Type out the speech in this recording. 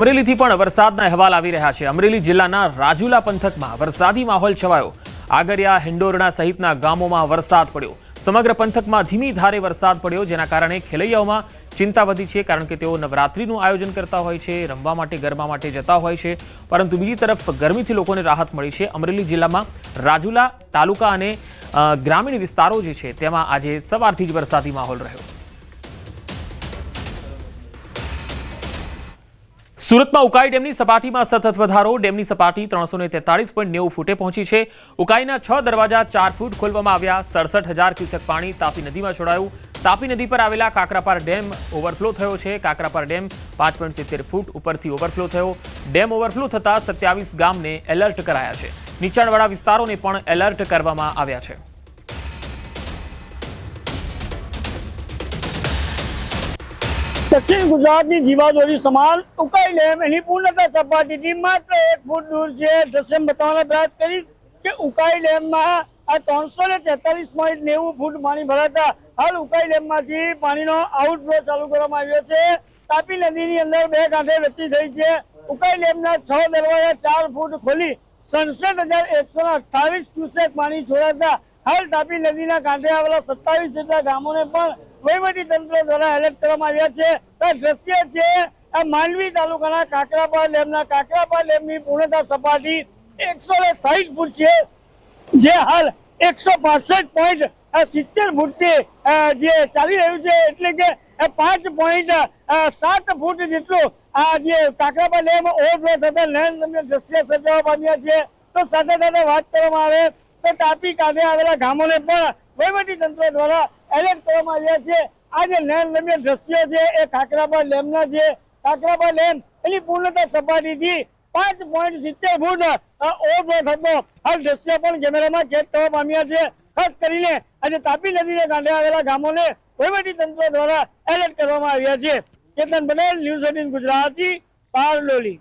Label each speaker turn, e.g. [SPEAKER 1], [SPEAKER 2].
[SPEAKER 1] અમરેલીથી પણ વરસાદના અહેવાલ આવી રહ્યા છે। અમરેલી જિલ્લાના રાજુલા પંથકમાં વરસાદી માહોલ છવાયો। આગરિયા, હિંડોરણા સહિતના ગામોમાં વરસાદ પડ્યો। સમગ્ર પંથકમાં ધીમી ધારે વરસાદ પડ્યો, જેના કારણે ખેલૈયાઓમાં ચિંતા વધી છે, કારણ કે તેઓ નવરાત્રીનું આયોજન કરતા હોય છે, રમવા માટે ગરબા માટે જતા હોય છે, પરંતુ બીજી તરફ ગરમીથી લોકોને રાહત મળી છે। અમરેલી જિલ્લામાં રાજુલા તાલુકા અને ગ્રામીણ વિસ્તારો જે છે તેમાં આજે સવારથી જ વરસાદી માહોલ રહ્યો। સુરતમાં ઉકાઈ ડેમની સપાટીમાં સતત વધારો। ડેમની સપાટી 343.90 ફૂટે પહોંચી છે। ઉકાઈના 6 દરવાજા 4 ફૂટ ખોલવામાં આવ્યા। 67,000 ક્યુસેક પાણી તાપી નદીમાં છોડાયું। તાપી નદી પર આવેલા કાકરાપાર ડેમ ઓવરફ્લો થયો છે। કાકરાપાર ડેમ 5.70 ફૂટ ઉપરથી ઓવરફ્લો થયો। ડેમ ઓવરફ્લો થતાં 27 ગામને એલર્ટ કરાયા છે। નીચાણવાળા વિસ્તારોને પણ એલર્ટ કરવામાં આવ્યા છે।
[SPEAKER 2] दक्षिण गुजरात की जीवादोरी समान उकाई डैम एनी पूर्णता सपाटी मात्र 1 फूट दूर से दृश्य बताने प्रयास करी कि उकाई डैम में आ 343.90 फूट पानी भराता हाल उकाई डैम में पानी नो आउटफ्लो चालू करवामां आव्यो छे। तापी नदी नी अंदर 2 कांठे वृत्ति थई छे। उकाई डैम ना 6 दरवाजा 4 फूट खोली 67,128 क्यूसेक पानी छोड़ाता हाल तापी नदी ना कांठे आवेला 27 जेटला गामोने पण वहीवटी तंत्र द्वारा एलर्ट કરવામાં આવ્યા છે। આ દ્રશ્ય છે આ માંડવી તાલુકાના કાકરાપાર ડેમની પૂર્ણતા સપાટી 160 ફૂટ છે, જે હાલ 165.70 ફૂટથી જે ચાલી રહ્યું છે, એટલે કે 5.7 ફૂટ જેટલું આ જે કાકરાપાર ડેમ ઓવરફ્લો થતા નયનરમ્ય દ્રશ્ય સર્જાવા પામ્યા છે। તો સાથે સાથે વાત કરવામાં આવે તો તાપી કાંઠે આવેલા ગામોને પણ વહીવટી તંત્ર દ્વારા એલર્ટ કરવામાં આવ્યા છે। આ જે નયનરમ્ય દ્રશ્યો છે એ કાકરાપાર ડેમના છે। કાકરાપાર ડેમ એની પૂર્ણતા સપાટીથી 5.70 ફૂટ ઓવરફ્લો થતો હાલ દ્રશ્ય પણ કેમેરામાં કેદ થવા પામ્યા છે। ખાસ કરીને આજે તાપી નદીને કાંઠે આવેલા ગામોને વહીવટી તંત્ર દ્વારા એલર્ટ કરવામાં આવ્યા છે। કેતન પટેલ, ન્યૂઝ 18 ગુજરાતી, પારલોલી।